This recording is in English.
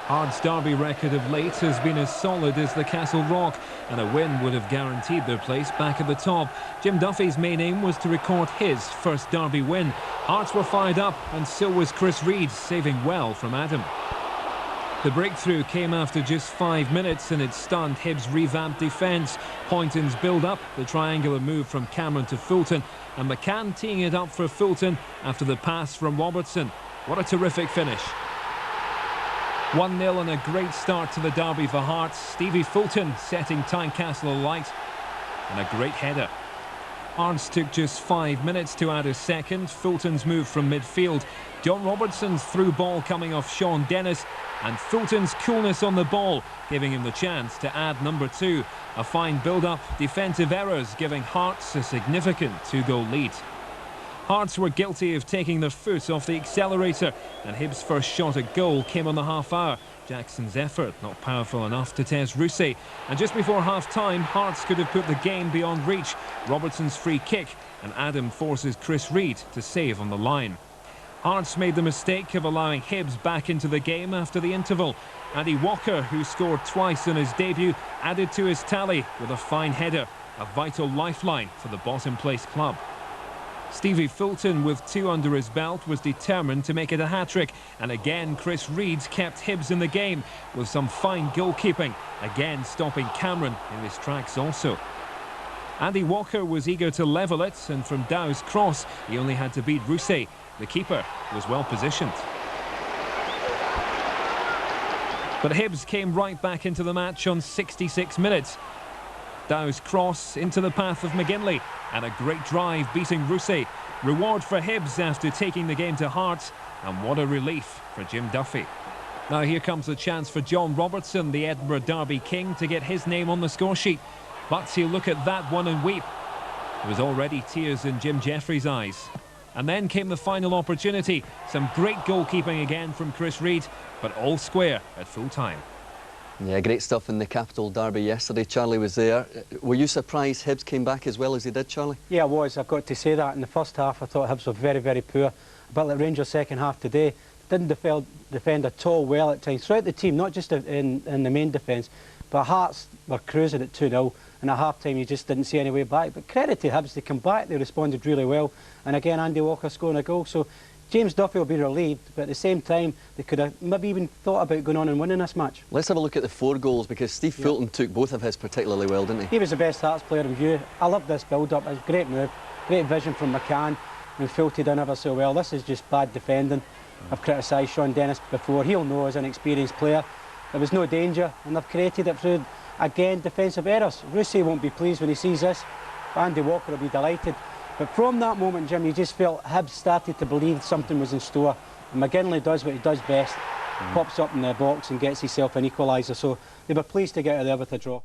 Hearts' derby record of late has been as solid as the Castle Rock, and a win would have guaranteed their place back at the top. Jim Duffy's main aim was to record his first derby win. Hearts were fired up, and so was Chris Reid, saving well from Adam. The breakthrough came after just 5 minutes, and it stunned Hibs' revamped defence. Poynton's build-up, the triangular move from Cameron to Fulton, and McCann teeing it up for Fulton after the pass from Robertson. What a terrific finish. 1-0 and a great start to the derby for Hearts. Stevie Fulton setting Tynecastle alight, and a great header. Hearts took just 5 minutes to add a second. Fulton's move from midfield, John Robertson's through ball coming off Sean Dennis, and Fulton's coolness on the ball giving him the chance to add number 2. A fine build-up, defensive errors giving Hearts a significant 2-goal lead. Hearts were guilty of taking their foot off the accelerator, and Hibs' first shot at goal came on the half-hour. Jackson's effort not powerful enough to test Rousset, and just before half-time, Hearts could have put the game beyond reach. Robertson's free kick, and Adam forces Chris Reid to save on the line. Hearts made the mistake of allowing Hibs back into the game after the interval. Andy Walker, who scored twice in his debut, added to his tally with a fine header, a vital lifeline for the bottom-place club. Stevie Fulton, with 2 under his belt, was determined to make it a hat-trick, and again Chris Reid kept Hibs in the game with some fine goalkeeping, again stopping Cameron in his tracks also. Andy Walker was eager to level it, and from Dow's cross he only had to beat Rousset. The keeper was well positioned. But Hibs came right back into the match on 66 minutes. Dow's cross into the path of McGinley, and a great drive beating Rousset. Reward for Hibs after taking the game to Hearts, and what a relief for Jim Duffy. Now here comes a chance for John Robertson, the Edinburgh Derby king, to get his name on the score sheet. But he'll look at that one and weep. There was already tears in Jim Jeffrey's eyes. And then came the final opportunity. Some great goalkeeping again from Chris Reid, but all square at full time. Yeah, great stuff in the Capital Derby yesterday. Charlie was there. Were you surprised Hibs came back as well as they did, Charlie? Yeah, I was. I've got to say that. In the first half, I thought Hibs were very, very poor. A bit like Rangers' second half today. Didn't defend at all well at times. Throughout the team, not just in the main defence. But Hearts were cruising at 2-0. And at half-time, you just didn't see any way back. But credit to Hibs, they come back. They responded really well. And again, Andy Walker scoring a goal. So James Duffy will be relieved, but at the same time, they could have maybe even thought about going on and winning this match. Let's have a look at the 4 goals, because Steve Fulton took both of his particularly well, didn't he? He was the best Hearts player in view. I love this build-up. It's a great move, great vision from McCann, and Fulton done ever so well. This is just bad defending. I've criticised Sean Dennis before. He'll know as an experienced player. There was no danger, and they've created it through, again, defensive errors. Rousset won't be pleased when he sees this. Andy Walker will be delighted. But from that moment, Jim, you just felt Hibs started to believe something was in store. And McGinley does what he does best, pops up in the box and gets himself an equaliser. So they were pleased to get out of there with a draw.